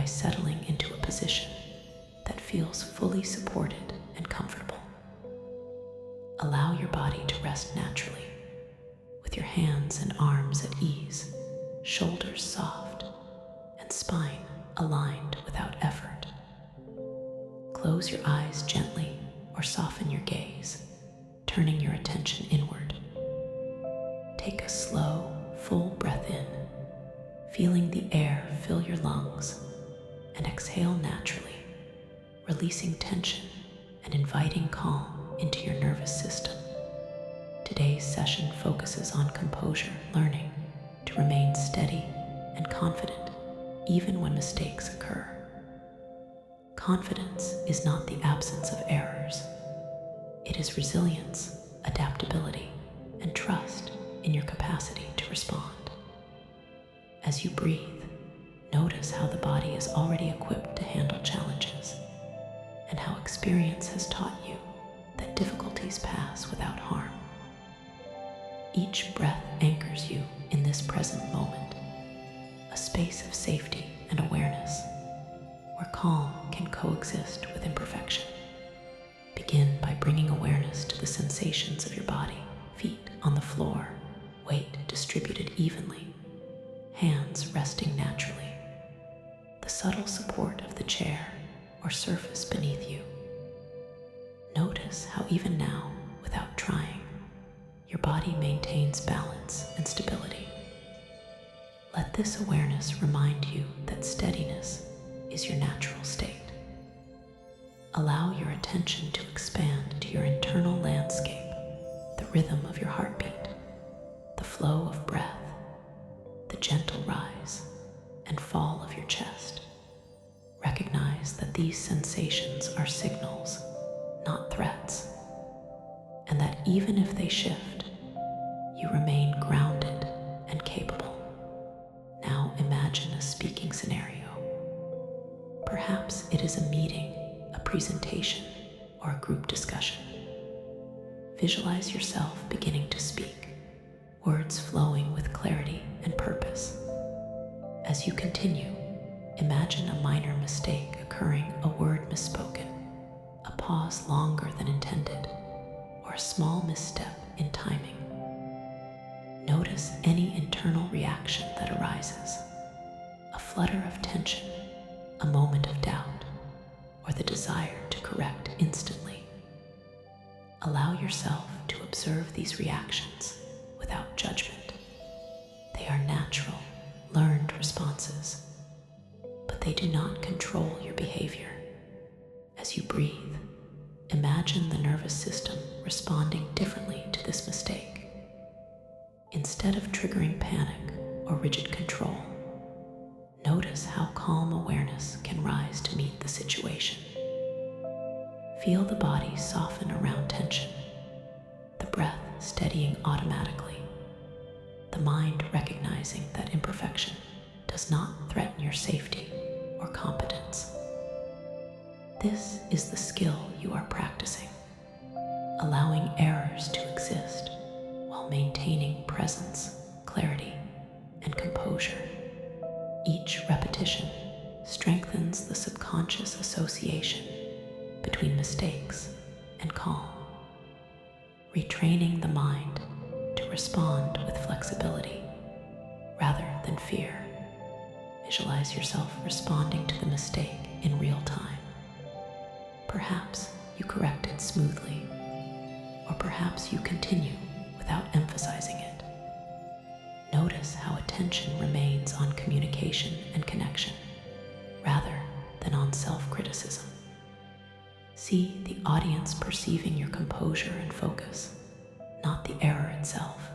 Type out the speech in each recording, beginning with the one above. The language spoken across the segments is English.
settling into a position that feels fully supported and comfortable. Allow your body to rest naturally, with your hands and arms at ease, shoulders soft, and spine aligned without effort. Close your eyes gently or soften your gaze, turning your attention inward. Take a slow, full breath in, feeling the air fill your lungs, and exhale naturally, releasing tension and inviting calm into your nervous system. Today's session focuses on composure, learning to remain steady and confident even when mistakes occur. Confidence is not the absence of errors. It is resilience, adaptability, and trust in your capacity to respond. As you breathe, notice how the body is already equipped to handle challenges, and how experience has taught you that difficulties pass without harm. Each breath anchors you in this present moment, a space of safety and awareness, where calm can coexist with imperfection. Begin by bringing awareness to the sensations of your body, feet on the floor, weight distributed evenly, hands resting naturally, the subtle support of the chair or surface beneath you. Notice how even now, without trying, your body maintains balance and stability. Let this awareness remind you that steadiness is your natural state. Allow your attention to expand to your internal landscape, the rhythm of your heartbeat, the flow of breath, the gentle rise and fall of your chest. Recognize that these sensations are signals, not threats, and that even if they shift, you remain grounded and capable. Now imagine a speaking scenario. Perhaps it is a meeting, a presentation, or a group discussion. Visualize yourself beginning to speak, words flowing with clarity and purpose. As you continue, imagine a minor mistake occurring, a word misspoken, a pause longer than intended, or a small misstep in timing. Notice any internal reaction that arises, a flutter of tension, a moment of doubt, or the desire to correct instantly. Allow yourself to observe these reactions without judgment. They are natural, learned responses, but they do not control your behavior. As you breathe, imagine the nervous system responding differently to this mistake. Instead of triggering panic or rigid control, notice how calm awareness can rise to meet the situation. Feel the body soften around tension, the breath steadying automatically, the mind recognizing that imperfection does not threaten your safety or competence. This is the skill you are practicing, allowing errors to exist while maintaining presence, clarity, and composure. Each repetition strengthens the subconscious association between mistakes and calm, retraining the mind to respond with flexibility rather than fear. Visualize yourself responding to the mistake in real time. Perhaps you correct it smoothly, or perhaps you continue without emphasizing it. Notice how attention remains on communication and connection, rather than on self-criticism. See the audience perceiving your composure and focus, not the error itself.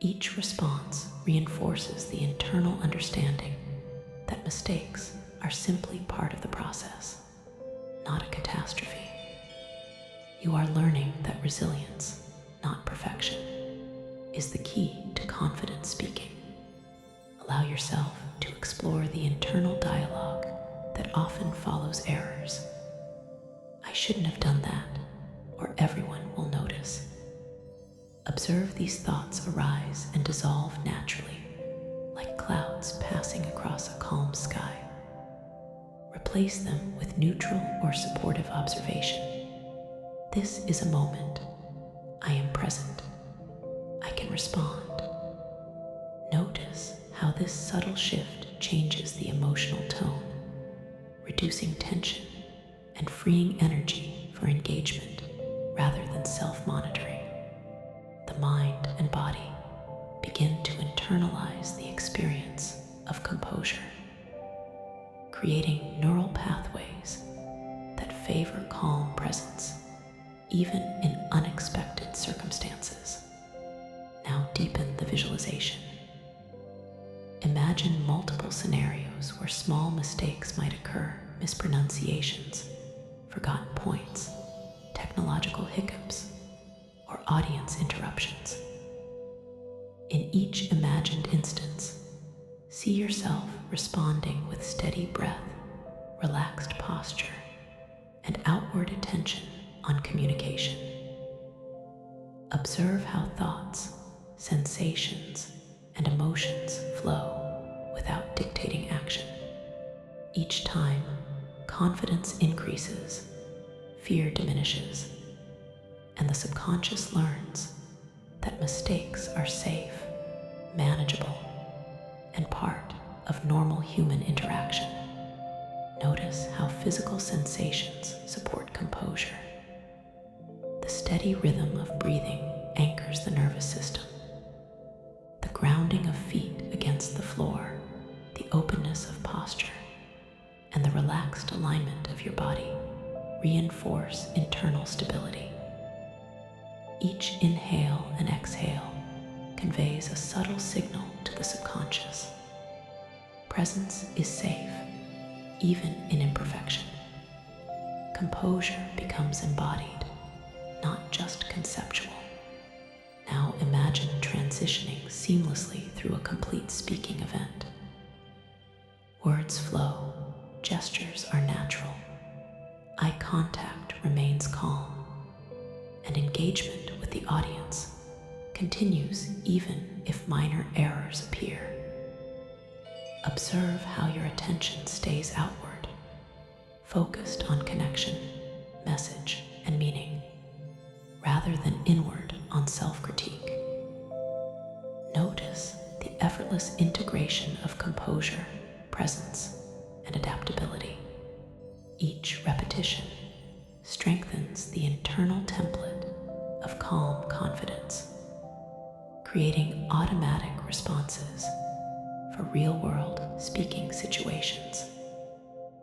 Each response reinforces the internal understanding that mistakes are simply part of the process, not a catastrophe. You are learning that resilience, not perfection, is the key to confident speaking. Allow yourself to explore the internal dialogue that often follows errors. I shouldn't have done that, or everyone will notice. Observe these thoughts arise and dissolve naturally, like clouds passing across a calm sky. replace them with neutral or supportive observation. This is a moment. I am present. I can respond. Notice how this subtle shift changes the emotional tone, reducing tension and freeing energy for engagement rather than self-monitoring. The mind and body begin to internalize the experience of composure, creating neural pathways that favor calm presence, even in unexpected circumstances. Now deepen the visualization. Imagine multiple scenarios where small mistakes might occur, mispronunciations, forgotten points, technological hiccups, or audience interruptions. In each imagined instance, see yourself responding with steady breath, relaxed posture, and outward attention on communication. Observe how thoughts, sensations, and emotions flow without dictating action. Each time, confidence increases, fear diminishes, and the subconscious learns that mistakes are safe, manageable, and part of normal human interaction. Notice how physical sensations support composure. The steady rhythm of breathing anchors the nervous system. The grounding of feet against the floor, the openness of posture, and the relaxed alignment of your body reinforce internal stability. Each inhale and exhale conveys a subtle signal to the subconscious. Presence is safe, even in imperfection. Composure becomes embodied, not just conceptual. Now imagine transitioning seamlessly through a complete speaking event. Words flow, gestures are natural, eye contact remains calm, and engagement with the audience continues even if minor errors appear. Observe how your attention stays outward, focused on connection, message, and meaning, rather than inward on self-critique. Notice the effortless integration of composure, presence, and adaptability. Each repetition strengthens the internal template of calm confidence, creating automatic responses for real-world speaking situations.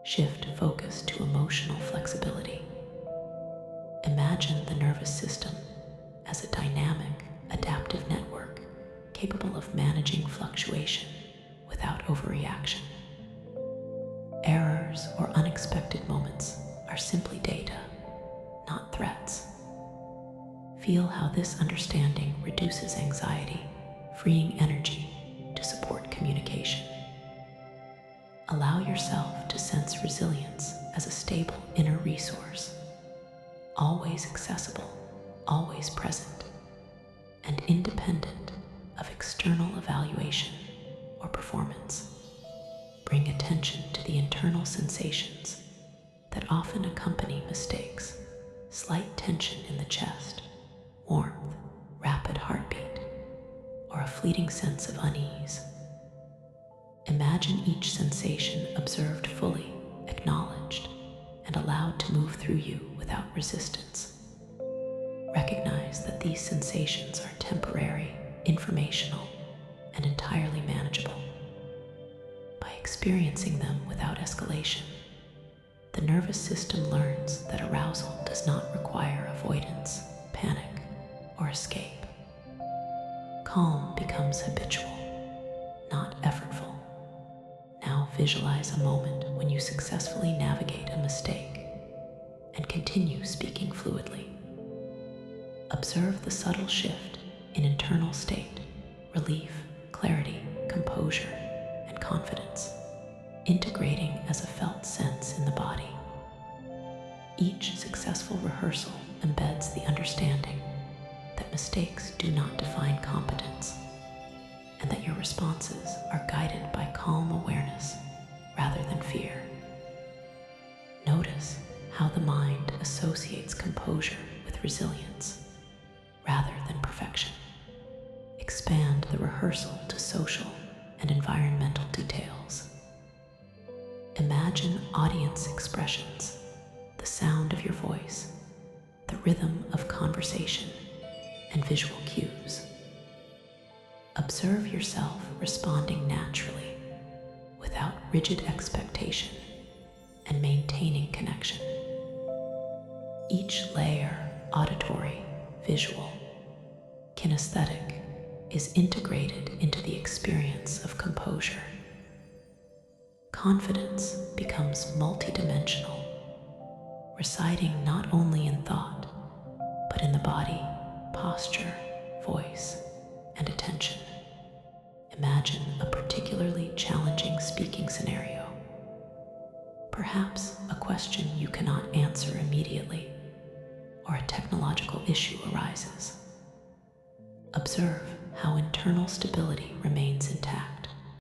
Shift focus to emotional flexibility. Imagine the nervous system as a dynamic, adaptive network capable of managing fluctuation without overreaction. Errors or unexpected moments are simply data, not threats. Feel how this understanding reduces anxiety, freeing energy to support communication. Allow yourself to sense resilience as a stable inner resource, always accessible, always present, and independent of external evaluation or performance. Bring attention to the internal sensations that often accompany mistakes: slight tension in the chest, warmth, rapid heartbeat, or a fleeting sense of unease. Imagine each sensation observed fully, acknowledged, and allowed to move through you without resistance. Recognize that these sensations are temporary, informational, and entirely manageable. By experiencing them without escalation, the nervous system learns that arousal does not require avoidance, panic, or escape. Calm becomes habitual, not effortful. Now visualize a moment when you successfully navigate a mistake and continue speaking fluidly. Observe the subtle shift in internal state, relief, clarity, composure, and confidence, integrating as a felt sense in the body. Each successful rehearsal embeds the understanding that mistakes do not define competence, and that your responses are guided by calm awareness rather than fear. how the mind associates composure with resilience rather than perfection. Expand the rehearsal to social and environmental details. Imagine audience expressions, the sound of your voice, the rhythm of conversation, and visual cues. Observe yourself responding naturally, without rigid expectation, and maintaining connection. Each layer, auditory, visual, kinesthetic, is integrated into the experience of composure. Confidence becomes multidimensional, residing not only in thought, but in the body, posture, voice, and attention. Imagine a particularly challenging speaking scenario. Perhaps a question you cannot answer immediately, or a technological issue arises. Observe how internal stability remains intact.